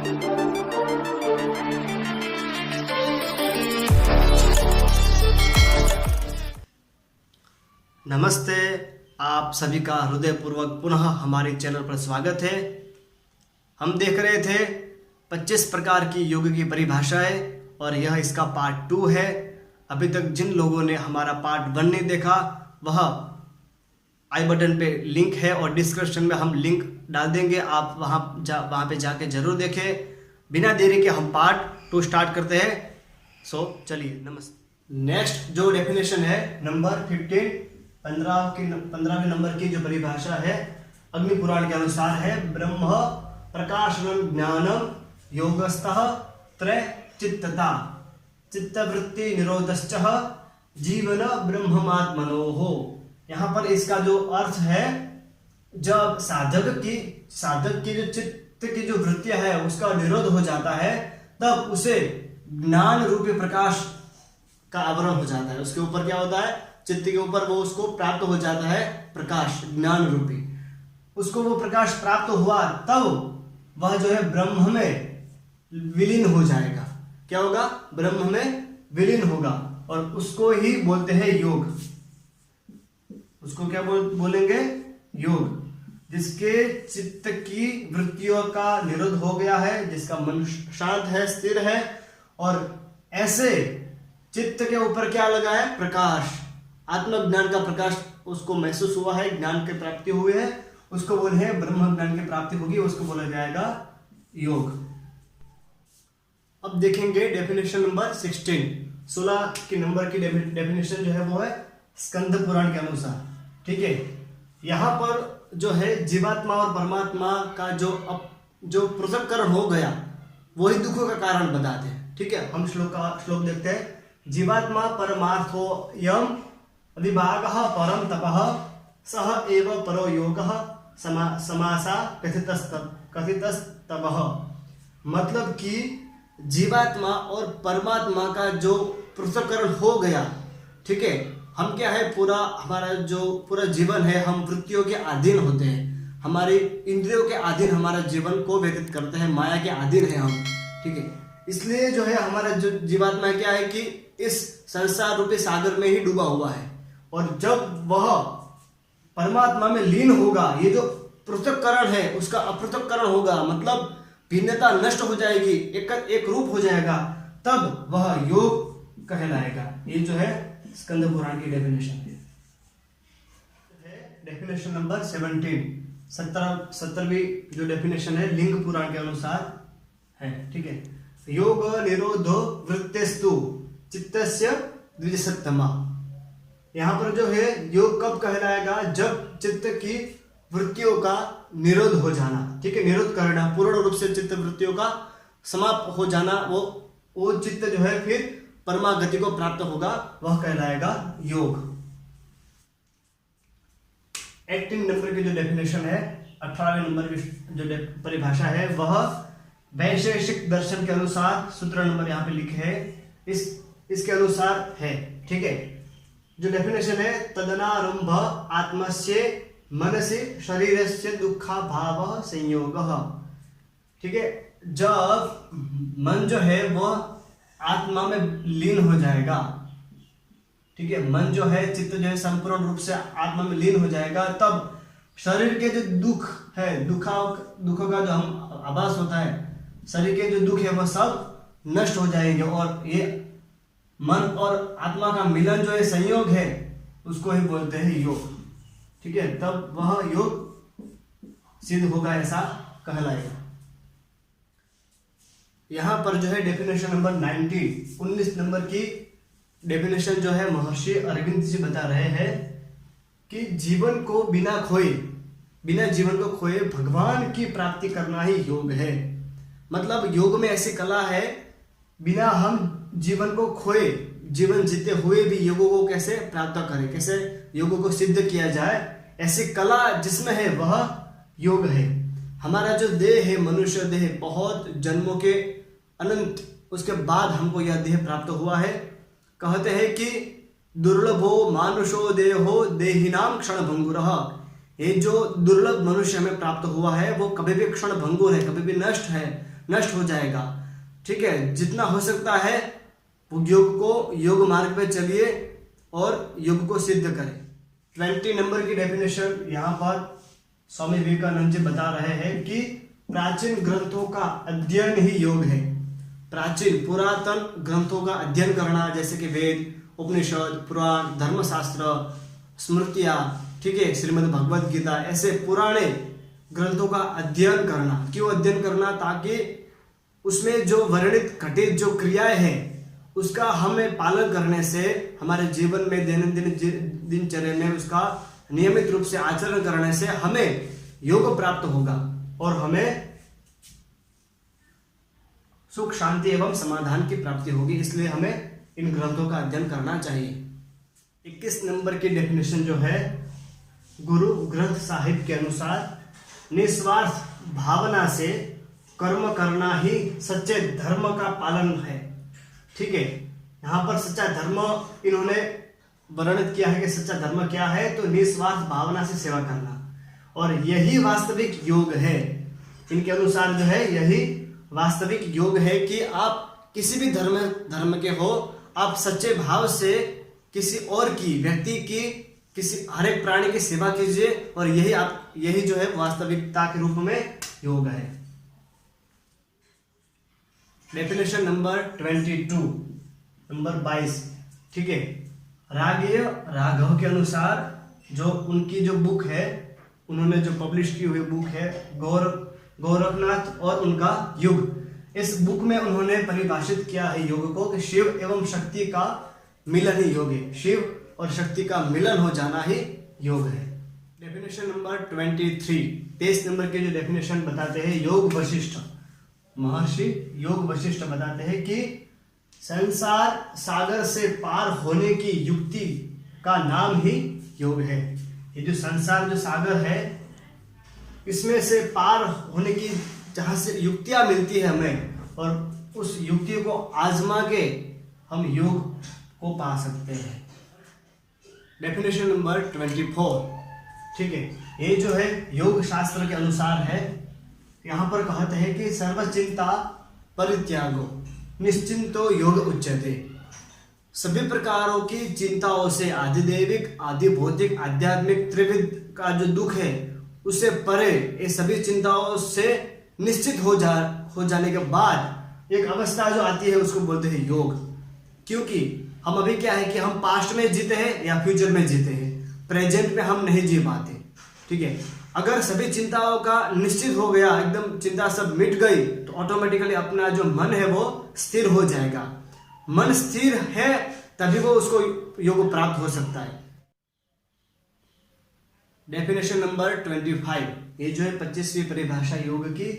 नमस्ते, आप सभी का हृदयपूर्वक पुनः हमारे चैनल पर स्वागत है। हम देख रहे थे 25 प्रकार की योग की परिभाषाएं और यह इसका पार्ट 2 है। अभी तक जिन लोगों ने हमारा पार्ट 1 नहीं देखा वह आई बटन पे लिंक है और डिस्क्रिप्शन में हम लिंक डाल देंगे, आप वहाँ पे जाके जरूर देखें। बिना देरी के हम पार्ट 2 स्टार्ट करते हैं। चलिए नमस्ते। नेक्स्ट जो डेफिनेशन है नंबर 15वें नंबर की जो परिभाषा है अग्नि पुराण के अनुसार है, ब्रह्म प्रकाशनम ज्ञानम योगस्तः त्रय चित्तता चित्तवृत्ति निरोधश्च जीवन ब्रह्मात्मनोः। यहाँ पर इसका जो अर्थ है, जब साधक की जो चित्त की जो वृत्तियां है उसका निरोध हो जाता है तब उसे ज्ञान रूपी प्रकाश का आवरण हो जाता है। उसके ऊपर क्या होता है, चित्त के ऊपर वो उसको प्राप्त हो जाता है प्रकाश, ज्ञान रूपी। उसको वो प्रकाश प्राप्त हुआ तब वह जो है ब्रह्म में विलीन हो जाएगा। क्या होगा, ब्रह्म में विलीन होगा और उसको ही बोलते हैं योग। उसको क्या बोलेंगे, योग। जिसके चित्त की वृत्तियों का निरोध हो गया है, जिसका मन शांत है, स्थिर है और ऐसे चित्त के ऊपर क्या लगा है, प्रकाश, आत्मज्ञान का प्रकाश उसको महसूस हुआ है, ज्ञान की प्राप्ति हुई है, उसको बोले हैं ब्रह्म ज्ञान की प्राप्ति होगी, उसको बोला जाएगा योग। अब देखेंगे डेफिनेशन नंबर 16 के नंबर की डेफिनेशन जो है वो है स्कंद पुराण के अनुसार। ठीक है, यहाँ पर जो है जीवात्मा और परमात्मा का जो पृथक्करण हो गया वही दुखों का कारण बताते हैं। ठीक है, हम श्लोक देखते हैं। जीवात्मा परमार्थो यम विभागः परम तपः सह एव परो योगः समासा कथितस्तपः। मतलब कि जीवात्मा और परमात्मा का जो पृथक्करण हो गया, ठीक है, हम क्या है, हमारा जो पूरा जीवन है हम वृत्तियों के अधीन होते हैं, हमारे इंद्रियों के अधीन हमारा जीवन को व्यतीत करते हैं, माया के अधीन है हम। ठीक है, इसलिए जो है हमारा जो जीवात्मा क्या है कि इस संसार रूपी सागर में ही डूबा हुआ है और जब वह परमात्मा में लीन होगा, ये जो पृथक्करण है उसका अपृथक्करण होगा, मतलब भिन्नता नष्ट हो जाएगी, एक रूप हो जाएगा, तब वह योग कहलाएगा। ये जो है स्कंद पुराण की डेफिनेशन है। डेफिनेशन नंबर 17वीं जो डेफिनेशन है लिंग पुराण के अनुसार है। ठीक है, योग निरोधो वृत्तेस्तु चित्तस्य द्विजसत्तमा। यहाँ पर जो है योग कब कहलाएगा, जब चित्त की वृत्तियों का निरोध हो जाना। ठीक है, निरोध करना, पूर्ण रूप से चित्त वृत्तियों का समाप्त हो जाना, वो चित्त जो है फिर परमागति को प्राप्त होगा, वह कहलाएगा योग। 18 नंबर की जो डेफिनेशन है, 18वें नंबर की जो परिभाषा है वह वैशेषिक दर्शन के अनुसार, सूत्र नंबर यहाँ पे लिखे है, इसके अनुसार है। ठीक है, जो डेफिनेशन है, तदनारंभ आत्मस्य मनसि शरीरस्य दुखा भाव संयोगः। ठीक है, जब मन जो है वह आत्मा में लीन हो जाएगा, ठीक है, मन जो है, चित्त जो है संपूर्ण रूप से आत्मा में लीन हो जाएगा, तब शरीर के जो दुख है, दुखों का जो हम आभास होता है, शरीर के जो दुख है वह सब नष्ट हो जाएंगे और ये मन और आत्मा का मिलन जो है, संयोग है, उसको ही बोलते हैं योग। ठीक है, तब वह योग सिद्ध होगा, ऐसा कहलाएगा। यहां पर जो है डेफिनेशन नंबर 19 नंबर की डेफिनेशन जो है महर्षि अरविंद जी बता रहे हैं कि जीवन को बिना जीवन को खोए भगवान की प्राप्ति करना ही योग है। मतलब योग में ऐसी कला है, बिना हम जीवन को खोए, जीवन जीते हुए भी योगों को कैसे प्राप्त करें, कैसे योगों को सिद्ध किया जाए, ऐसी कला जिसमें है वह योग है। हमारा जो देह है, मनुष्य देह, बहुत जन्मों के अनंत उसके बाद हमको यह देह प्राप्त हुआ है। कहते हैं कि दुर्लभो मानुषो देहो देहिनाम क्षण भंगुरः। ये जो दुर्लभ मनुष्य हमें प्राप्त हुआ है वो कभी भी क्षण भंगुर है, कभी भी नष्ट है। नष्ट हो जाएगा। ठीक है, जितना हो सकता है योग मार्ग पे चलिए और योग को सिद्ध करें। 20 नंबर की डेफिनेशन यहाँ पर स्वामी विवेकानंद जी बता रहे हैं कि प्राचीन ग्रंथों का अध्ययन ही योग है। प्राचीन पुरातन ग्रंथों का अध्ययन करना, जैसे कि वेद, उपनिषद, पुराण, धर्मशास्त्र, स्मृतियाँ, ठीक है, श्रीमद् भगवद गीता, ऐसे पुराने ग्रंथों का अध्ययन करना। क्यों अध्ययन करना? ताकि उसमें जो वर्णित घटित जो क्रियाएं हैं उसका हमें पालन करने से हमारे जीवन में दैनंदिन दिनचर्या में उसका नियमित रूप से आचरण करने से हमें योग प्राप्त होगा और हमें सुख, शांति एवं समाधान की प्राप्ति होगी। इसलिए हमें इन ग्रंथों का अध्ययन करना चाहिए। 21 नंबर की डेफिनेशन जो है, गुरु ग्रंथ साहिब के अनुसार निस्वार्थ भावना से कर्म करना ही सच्चे धर्म का पालन है। ठीक है, यहाँ पर सच्चा धर्म इन्होंने वर्णित किया है कि सच्चा धर्म क्या है, तो निस्वार्थ भावना से सेवा करना, और यही वास्तविक योग है। इनके अनुसार जो है यही वास्तविक योग है कि आप किसी भी धर्म के हो, आप सच्चे भाव से किसी और की, व्यक्ति की, किसी हर एक प्राणी की सेवा कीजिए, और यही जो है वास्तविकता के रूप में योग है। डेफिनेशन नंबर 22, नंबर 22, ठीक है, रागीय राघव के अनुसार जो उनकी जो बुक है, उन्होंने जो पब्लिश की हुई बुक है गौरवनाथ और उनका युग, इस बुक में उन्होंने परिभाषित किया है योग को कि शिव एवं शक्ति का मिलन ही योग है। शिव और शक्ति का मिलन हो जाना ही योग है। डेफिनेशन नंबर 23 नंबर के जो डेफिनेशन बताते हैं, योग वशिष्ठ, महर्षि योग वशिष्ठ बताते हैं कि संसार सागर से पार होने की युक्ति का नाम ही योग है। ये जो संसार जो सागर है, इसमें से पार होने की जहां से युक्तियां मिलती है हमें, और उस युक्ति को आजमा के हम योग को पा सकते हैं। डेफिनेशन नंबर 24, ठीक है, ये जो है योग शास्त्र के अनुसार है। यहाँ पर कहते हैं कि सर्वचिंता परित्यागो निश्चिंतो योग उच्यते। सभी प्रकारों की चिंताओं से, आदि दैविक, आदि भौतिक, आध्यात्मिक, त्रिविध का जो दुख है उससे परे, ये सभी चिंताओं से निश्चित हो जाने के बाद एक अवस्था जो आती है उसको बोलते हैं योग। क्योंकि हम अभी क्या है कि हम पास्ट में जीते हैं या फ्यूचर में जीते हैं, प्रेजेंट में हम नहीं जी पाते। ठीक है, अगर सभी चिंताओं का निश्चित हो गया, एकदम चिंता सब मिट गई, तो ऑटोमेटिकली अपना जो मन है वो स्थिर हो जाएगा। मन स्थिर है तभी वो उसको योग प्राप्त हो सकता है। डेफिनेशन नंबर 25, ये जो है 25वीं परिभाषा योग की,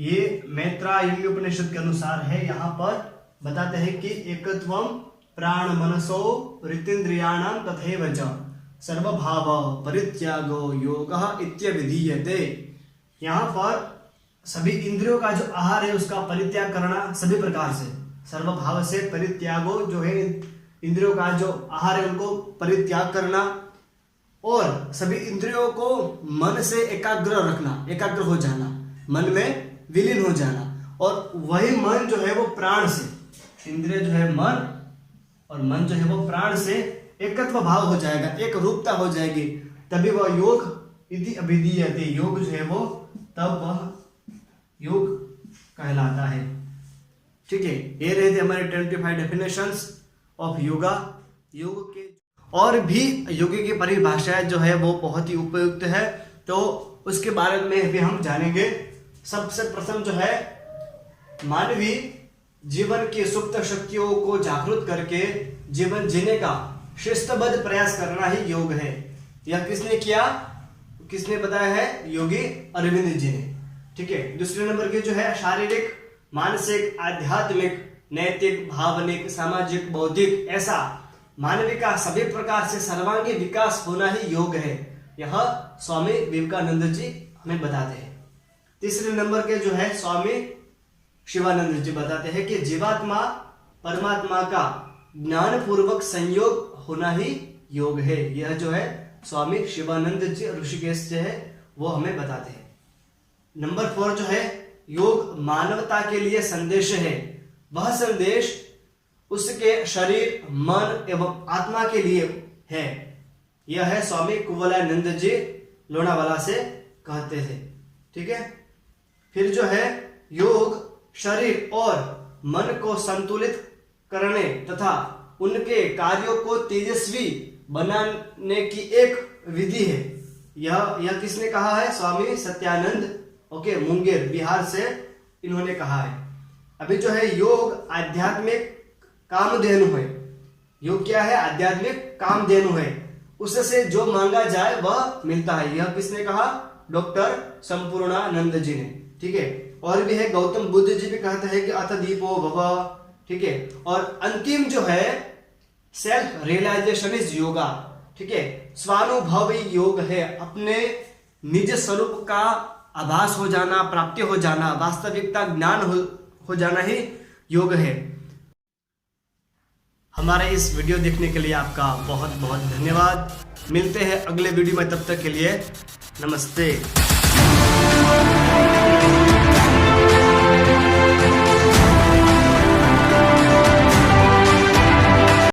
ये मैत्रायणी उपनिषद के अनुसार है। यहाँ पर बताते हैं कि एकत्वम प्राण मनसो ऋतेन्द्रियाणाम तथैव च सर्वभाव परित्यागो योगः इत्यभिधीयते। यहाँ पर सभी इंद्रियों का जो आहार है उसका परित्याग करना, सभी प्रकार से सर्वभाव से परित्यागो, जो है इंद्रियों का जो आहार है उनको परित्याग करना, और सभी इंद्रियों को मन से एकाग्र रखना, एकाग्र हो जाना, मन में विलीन हो जाना, और वही मन जो है वो प्राण से, इंद्रिय जो है मन और मन जो है वो प्राण से एकत्व भाव हो जाएगा, एक रूपता हो जाएगी, तभी वह योग इति अभिधीयते, योग जो है वो तब वह योग कहलाता है। ठीक है, ये रहे थे हमारे 25 डेफिनेशंस ऑफ योगा। योग के और भी योगी की परिभाषाएं जो है वो बहुत ही उपयुक्त है, तो उसके बारे में भी हम जानेंगे। सबसे प्रथम जो है, मानवीय जीवन की सुप्त शक्तियों को जागृत करके जीवन जीने का शिस्तबद्ध प्रयास करना ही योग है। यह किसने किया, किसने बताया है? योगी अरविंद जी ने। ठीक है, दूसरे नंबर की जो है, शारीरिक, मानसिक, आध्यात्मिक, नैतिक, भावनिक, सामाजिक, बौद्धिक, ऐसा मानवीय का सभी प्रकार से सर्वांगीण विकास होना ही योग है। यह स्वामी विवेकानंद जी हमें बताते हैं। तीसरे नंबर के जो है, स्वामी शिवानंद जी बताते हैं कि जीवात्मा परमात्मा का ज्ञान पूर्वक संयोग होना ही योग है। यह जो है स्वामी शिवानंद जी ऋषिकेश से है, वो हमें बताते हैं। नंबर 4 जो है, योग मानवता के लिए संदेश है, वह संदेश उसके शरीर, मन एवं आत्मा के लिए है। यह है स्वामी कुवलयानंद जी लोनावाला से कहते थे। ठीक है। फिर जो है योग शरीर और मन को संतुलित करने तथा उनके कार्यों को तेजस्वी बनाने की एक विधि है। यह किसने कहा है? स्वामी सत्यानंद मुंगेर बिहार से इन्होंने कहा है। अभी जो है योग आध्यात्मिक कामधेनु है। योग क्या है? आध्यात्मिक कामधेनु है, उससे जो मांगा जाए वह मिलता है। यह किसने कहा? डॉक्टर संपूर्णानंद जी ने। ठीक है। और भी है, गौतम बुद्ध जी भी कहते हैं कि अथ दीपो भव। ठीक है। और अंतिम जो है सेल्फ रियलाइजेशन इज योगा। ठीक है। स्वानुभवी योग है, अपने निज स्वरूप का आभास हो जाना, प्राप्ति हो जाना, वास्तविकता ज्ञान हो जाना ही योग है। हमारे इस वीडियो देखने के लिए आपका बहुत बहुत धन्यवाद। मिलते हैं अगले वीडियो में, तब तक के लिए नमस्ते।